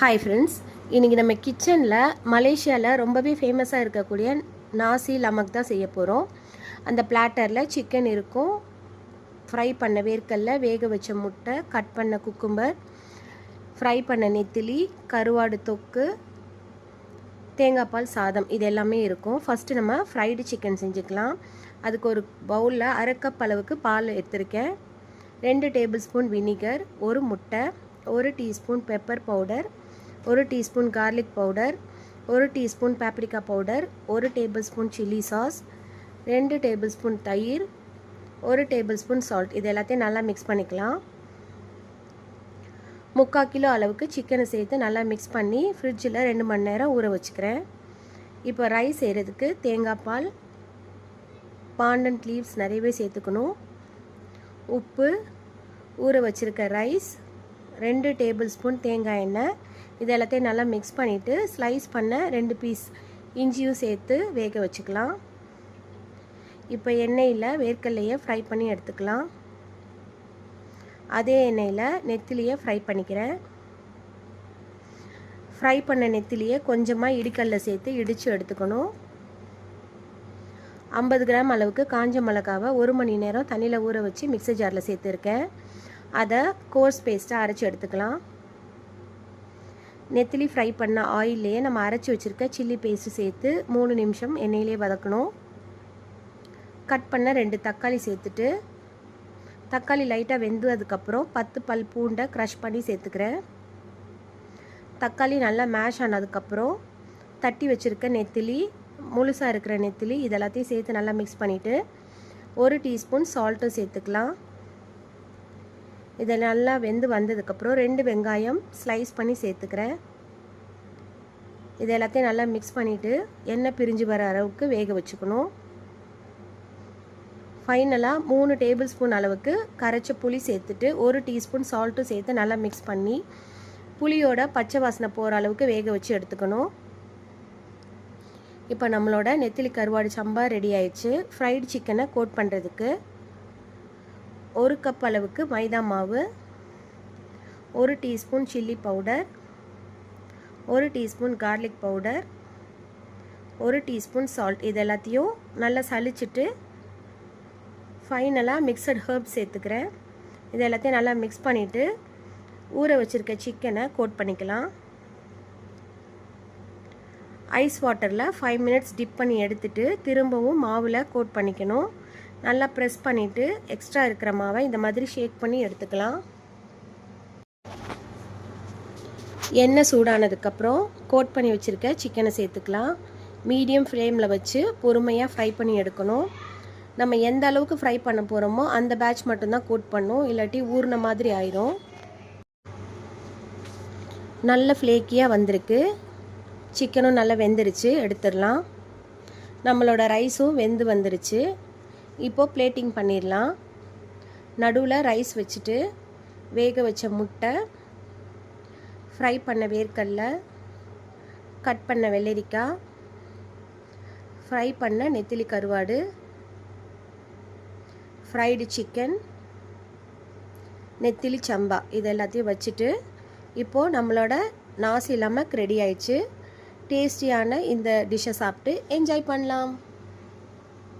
Hi friends, இன்றைக்கி நம்ம கிச்சனில் மலேசியாவில் ரொம்பவே ஃபேமஸாக இருக்கக்கூடிய நாசி லமக் தான் செய்ய போகிறோம். அந்த பிளாட்டரில் சிக்கன் இருக்கும், ஃப்ரை பண்ண வேர்க்கடலை, வேக வச்ச முட்டை, கட் பண்ண குக்கும்பர், ஃப்ரை பண்ண நெத்திலி, கருவாடு தொக்கு, தேங்காய் பால் சாதம், இது எல்லாமே இருக்கும். ஃபஸ்ட்டு நம்ம ஃப்ரைடு சிக்கன் செஞ்சுக்கலாம். அதுக்கு ஒரு பவுலில் 1/2 கப் அளவுக்கு பால் எடுத்திருக்கேன், 2 டேபிள் ஸ்பூன் வினிகர், 1 முட்டை, 1 teaspoon pepper powder, 1 teaspoon garlic powder, 1 teaspoon paprika powder, 1 table spoon chilli sauce, 2 table spoon தயிர், 1 டேபிள் ஸ்பூன் சால்ட். இது எல்லாத்தையும் நல்லா மிக்ஸ் பண்ணிக்கலாம். 3/4 கிலோ அளவுக்கு சிக்கனை சேர்த்து நல்லா மிக்ஸ் பண்ணி ஃப்ரிட்ஜில் 2 மணி நேரம் ஊற வச்சுக்கிறேன். இப்போ ரைஸ் செய்கிறதுக்கு தேங்காய் பால், பாண்டன்ட் லீவ்ஸ் நிறையவே சேர்த்துக்கணும், உப்பு, ஊற வச்சுருக்க ரைஸ், 2 டேபிள் ஸ்பூன் தேங்காய் எண்ணெய், இது எல்லாத்தையும் நல்லா மிக்ஸ் பண்ணிவிட்டு ஸ்லைஸ் பண்ண 2 பீஸ் இஞ்சியும் சேர்த்து வேக வச்சுக்கலாம். இப்போ எண்ணெயில் வேர்க்கடலையை ஃப்ரை பண்ணி எடுத்துக்கலாம். அதே எண்ணெயில் நெத்திலியை ஃப்ரை பண்ணிக்கிறேன். ஃப்ரை பண்ண நெத்திலியை கொஞ்சமாக இடிக்கல்ல சேர்த்து இடித்து எடுத்துக்கணும். 50 கிராம் அளவுக்கு காஞ்ச மிளகாவை 1 மணி நேரம் தண்ணியில் ஊற வச்சு மிக்ஸர் ஜாரில் சேர்த்துருக்கேன். அதை கோர்ஸ் பேஸ்ட்டாக அரைச்சி எடுத்துக்கலாம். நெத்திலி ஃப்ரை பண்ண ஆயிலே நம்ம அரைச்சி வச்சுருக்க சில்லி பேஸ்ட்டு சேர்த்து 3 நிமிஷம் எண்ணெயிலே வதக்கணும். கட் பண்ண 2 தக்காளி சேர்த்துட்டு தக்காளி லைட்டாக வெந்ததுக்கப்புறம் 10 பல் பூண்டை க்ரஷ் பண்ணி சேர்த்துக்கிறேன். தக்காளி நல்லா மேஷ் ஆனதுக்கப்புறம் தட்டி வச்சுருக்க நெத்திலி, முழுசாக இருக்கிற நெத்திலி, இதெல்லாத்தையும் சேர்த்து நல்லா மிக்ஸ் பண்ணிவிட்டு 1 டீஸ்பூன் சால்ட்டும் சேர்த்துக்கலாம். இதை நல்லா வெந்து வந்ததுக்கப்புறம் 2 வெங்காயம் ஸ்லைஸ் பண்ணி சேர்த்துக்கிறேன். இது எல்லாத்தையும் நல்லா மிக்ஸ் பண்ணிவிட்டு எண்ணெய் பிரிஞ்சு வர அளவுக்கு வேக வச்சுக்கணும். ஃபைனலாக 3 டேபிள் ஸ்பூன் அளவுக்கு கரைச்ச புளி சேர்த்துட்டு 1 டீஸ்பூன் சால்ட்டும் சேர்த்து நல்லா மிக்ஸ் பண்ணி புளியோட பச்சை வாசனை போகிற அளவுக்கு வேக வச்சு எடுத்துக்கணும். இப்போ நம்மளோட நெத்திலி கருவாடு சம்பா ரெடி ஆயிடுச்சு. ஃப்ரைடு சிக்கனை கோட் பண்ணுறதுக்கு 1 கப் அளவுக்கு மைதா மாவு, 1 teaspoon chilli powder, 1 teaspoon garlic powder, 1 teaspoon salt, இது எல்லாத்தையும் நல்லா சலிச்சிட்டு ஃபைனலாக மிக்சட் ஹர்ப்ஸ் சேர்த்துக்கிறேன். இது எல்லாத்தையும் நல்லா மிக்ஸ் பண்ணிவிட்டு ஊற வச்சுருக்க சிக்கனை கோட் பண்ணிக்கலாம். ஐஸ் வாட்டரில் 5 மினிட்ஸ் டிப் பண்ணி எடுத்துகிட்டு திரும்பவும் மாவில் கோட் பண்ணிக்கணும். நல்லா ப்ரெஸ் பண்ணிவிட்டு எக்ஸ்ட்ரா இருக்கிற மாவை இந்த மாதிரி ஷேக் பண்ணி எடுத்துக்கலாம். எண்ணெய் சூடானதுக்கப்புறம் கோட் பண்ணி வச்சுருக்க சிக்கனை சேர்த்துக்கலாம். மீடியம் ஃப்ளேமில் வச்சு பொறுமையாக ஃப்ரை பண்ணி எடுக்கணும். நம்ம எந்த அளவுக்கு ஃப்ரை பண்ண போகிறோமோ அந்த பேட்ச் மட்டும்தான் கோட் பண்ணணும், இல்லாட்டி ஊறின மாதிரி ஆயிரும். நல்ல ஃப்ளேக்கியாக வந்திருக்கு. சிக்கனும் நல்லா வெந்துருச்சு, எடுத்துடலாம். நம்மளோட ரைஸும் வெந்து வந்துருச்சு. இப்போது பிளேட்டிங் பண்ணிடலாம். நடுவில் ரைஸ் வச்சுட்டு வேக வச்ச முட்டை, ஃப்ரை பண்ண வேர்க்கடலை, கட் பண்ண வெள்ளரிக்காய், ஃப்ரை பண்ண நெத்திலி கருவாடு, ஃப்ரைடு சிக்கன், நெத்திலி சம்பா, இது எல்லாத்தையும் வச்சுட்டு இப்போது நம்மளோட நாசி லமக் ரெடி ஆயிடுச்சு. டேஸ்டியான இந்த டிஷ்ஷை சாப்பிட்டு என்ஜாய் பண்ணலாம்.